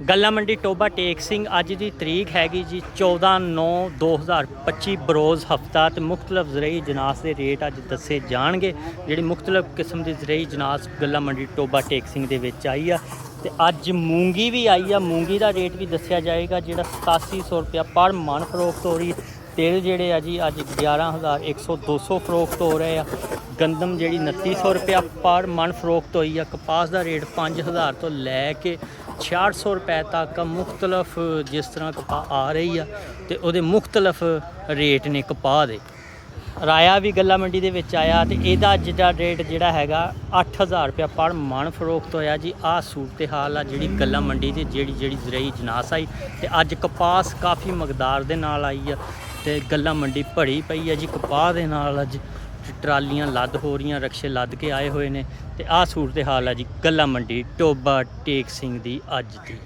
ਗੱਲਾ ਮੰਡੀ ਟੋਬਾ ਟੇਕ ਸਿੰਘ ਅੱਜ ਦੀ ਤਰੀਕ ਹੈਗੀ ਜੀ 14/9/2025 ਬਰੋਜ਼ ਹਫਤਾ ਤੇ ਮੁਖਤਲਫ ਜ਼ਰਈ ਜਨਾਸ ਦੇ ਰੇਟ ਅੱਜ ਦੱਸੇ ਜਾਣਗੇ। ਜਿਹੜੀ ਮੁਖਤਲਫ ਕਿਸਮ ਦੀ ਜ਼ਰਈ ਜਨਾਸ ਗੱਲਾ ਮੰਡੀ ਟੋਬਾ ਟੇਕ ਸਿੰਘ ਦੇ ਵਿੱਚ ਆਈ ਆ ਤੇ ਅੱਜ ਮੂੰਗੀ ਵੀ ਆਈ ਆ। ਮੂੰਗੀ ਦਾ ਰੇਟ ਵੀ ਦੱਸਿਆ ਜਾਏਗਾ ਜਿਹੜਾ 8700 ਰੁਪਇਆ ਪਰ ਮਣ ਫਰੋਖਤ ਹੋ ਰਹੀ। ਤਿਲ ਜਿਹੜੇ ਆ ਜੀ ਅੱਜ 11,100-200 ਫਰੋਖਤ ਹੋ ਰਹੇ ਆ। ਗੰਦਮ ਜਿਹੜੀ 2900 ਰੁਪਇਆ ਪਰ ਮਣ ਫਰੋਖਤ ਹੋਈ ਆ। ਕਪਾਸ ਦਾ ਰੇਟ 5000 ਤੋਂ ਲੈ ਕੇ 6600 ਰੁਪਏ ਤੱਕ ਮੁਖਤਲਫ ਜਿਸ ਤਰ੍ਹਾਂ ਕਪਾਹ ਆ ਰਹੀ ਆ ਤੇ ਉਹਦੇ ਮੁਖਤਲਫ ਰੇਟ ਨੇ ਕਪਾਹ ਦੇ। ਰਾਇਆ ਵੀ ਗੱਲਾ ਮੰਡੀ ਦੇ ਵਿੱਚ ਆਇਆ ਤੇ ਇਹਦਾ ਜਿਹੜਾ ਰੇਟ ਜਿਹੜਾ ਹੈਗਾ 8000 ਰੁਪਇਆ ਪਰ ਮਣ ਫਰੋਖਤ ਹੋਇਆ ਜੀ। ਆਹ ਸੂਰਤ ਹਾਲ ਆ ਜਿਹੜੀ ਗੱਲਾ ਮੰਡੀ ਦੀ ਜਿਹੜੀ ਜ਼ਰਈ ਜਨਾਸ ਆਈ ਤੇ ਅੱਜ ਕਪਾਸ ਕਾਫੀ ਮਕਦਾਰ ਦੇ ਨਾਲ ਆਈ ਆ ਤੇ ਗੱਲਾ ਮੰਡੀ ਭਰੀ ਪਈ ਆ ਜੀ ਕਪਾਹ ਦੇ ਨਾਲ। ਅੱਜ ਟਰਾਲੀਆਂ ਲੱਦ ਹੋ ਰਹੀਆਂ, ਰਕਸ਼ੇ ਲੱਦ ਕੇ ਆਏ ਹੋਏ ਨੇ ਤੇ ਆਹ ਸੂਰਤ ਹਾਲ ਆ ਜੀ ਗੱਲਾ ਮੰਡੀ ਟੋਬਾ ਟੇਕ ਸਿੰਘ ਦੀ ਅੱਜ ਦੀ।